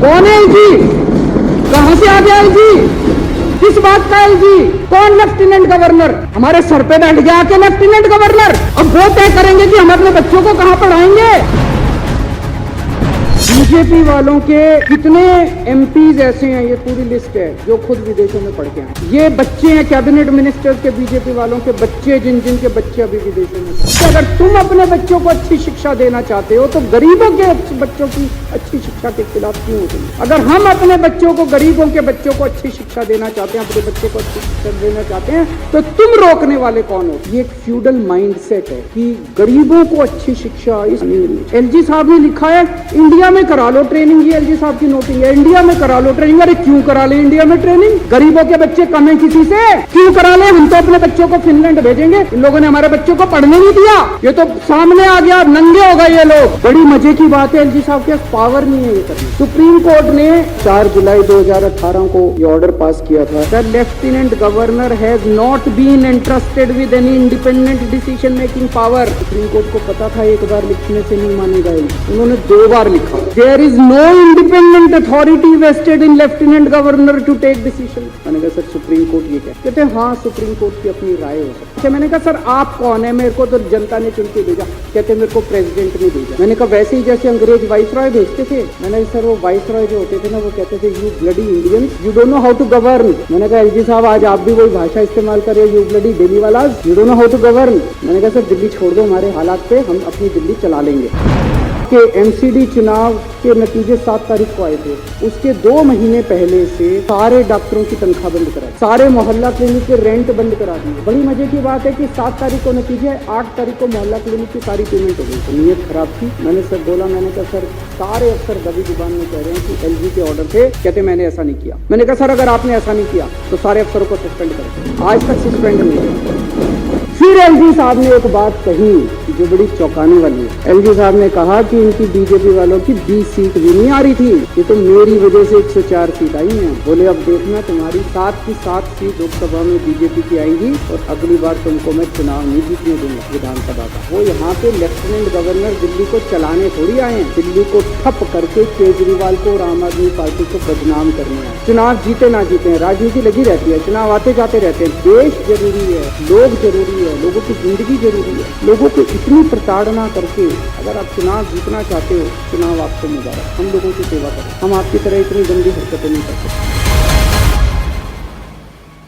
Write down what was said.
कौन है एलजी? कहां से आ गया एलजी? किस बात का एलजी? कौन लेफ्टिनेंट गवर्नर? हमारे सर पे बैठ गया के लेफ्टिनेंट गवर्नर। अब वो तय करेंगे कि हम अपने बच्चों को कहां पढ़ाएंगे। बीजेपी वालों के कितने एमपीज ऐसे हैं, ये पूरी लिस्ट है, जो खुद विदेशों में पढ़ के आए। ये बच्चे हैं कैबिनेट मिनिस्टर्स के, बीजेपी वालों के बच्चे, जिन जिन के बच्चे अभी विदेशों में। तो अगर तुम अपने बच्चों को अच्छी शिक्षा देना चाहते हो तो गरीबों के बच्चों की अच्छी शिक्षा के खिलाफ क्यों हो? अगर हम अपने बच्चों को, गरीबों के बच्चों को अच्छी शिक्षा देना चाहते हैं, अपने बच्चे को अच्छी शिक्षा देना चाहते हैं, तो तुम रोकने वाले कौन हो? ये एक फ्यूडल माइंडसेट है कि गरीबों को अच्छी शिक्षा नहीं मिली। एलजी साहब ने लिखा है इंडिया में करा लो ट्रेनिंग। ये एलजी साहब की नोटिंग है, इंडिया में करा लो ट्रेनिंग। अरे क्यों करा ले इंडिया में ट्रेनिंग? गरीबों के बच्चे कम है किसी से? क्यों करा ले? हम तो अपने बच्चों को फिनलैंड भेजेंगे। इन लोगों ने हमारे बच्चों को पढ़ने नहीं दिया। ये तो सामने आ गया, नंगे हो गए ये लोग। बड़ी मजे की बात है, एलजी साहब के पावर नहीं है ये करने। सुप्रीम कोर्ट ने 4 जुलाई 2018 को ये ऑर्डर पास किया था, the lieutenant governor has not been entrusted with any independent decision making power. Supreme court को पता था एक बार लिखने से नहीं मानेगा, उन्होंने 2 बार लिखा। There is no independent authority vested in lieutenant governor to take decision. मैंने कहा सर सुप्रीम कोर्ट ये कहते हैं। हाँ, सुप्रीम कोर्ट की अपनी राय हो सकती है। मैंने कहा सर आप कौन है? मेरे को तो जनता ने चुन के भेजा। कहते मेरे को प्रेसिडेंट ने भेजा। मैंने कहा वैसे ही जैसे अंग्रेज वाइसरॉय भेजते थे। मैंने सर वो वाइसरॉय जो होते थे ना, वो कहते थे you bloody Indians, you don't know how to govern. मैंने कहा एलजी साहब आज आप भी वही भाषा इस्तेमाल कर रहे हो, यू ब्लडी दिल्ली वाला, you don't know how to govern. मैंने कहा सर दिल्ली छोड़ दो, हमारे हालात पे हम अपनी दिल्ली चला लेंगे। के एमसीडी चुनाव के नतीजे 7 तारीख को आए थे। उसके 2 महीने पहले से सारे डॉक्टरों की तनख्वाह बंद करा, सारे मोहल्ला क्लिनिक के रेंट बंद करा दिए। बड़ी मजे की बात है कि 7 तारीख को नतीजे, 8 तारीख को मोहल्ला क्लिनिक की सारी पेमेंट हो गई। तो नीयत खराब थी। मैंने सर बोला, मैंने कहा सर सारे अफसर दबी जुबान में कह रहे हैं कि एलजी के ऑर्डर थे। कहते मैंने ऐसा नहीं किया। मैंने कहा सर अगर आपने ऐसा नहीं किया तो सारे अफसरों को सस्पेंड करें। आज तक सस्पेंड नहीं किया। फिर एलजी साहब ने एक बात कही जो बड़ी चौंकाने वाली है। एलजी साहब ने कहा कि इनकी बीजेपी वालों की 20 सीट भी नहीं आ रही थी, ये तो मेरी वजह से 104 सीट आई हैं। बोले अब देखना तुम्हारी 7 की 7 सीट लोकसभा में बीजेपी की आएंगी और अगली बार तुमको मैं चुनाव नहीं जीतने दूंगा विधानसभा का। वो यहाँ पे लेफ्टिनेंट गवर्नर दिल्ली को चलाने थोड़ी आए हैं, दिल्ली को ठप करके केजरीवाल को और आम आदमी पार्टी को बदनाम करने आए। चुनाव जीते ना जीते हैं, राजनीति लगी रहती है, चुनाव आते जाते रहते हैं। देश जरूरी है, लोग जरूरी है, लोगों की जिंदगी जरूरी है। लोगों को इतनी प्रताड़ना करके अगर आप चुनाव जीतना चाहते हो, चुनाव आपको मुबारक। हम लोगों की सेवा करें, हम आपकी तरह इतनी गंदी हरकतें नहीं करते।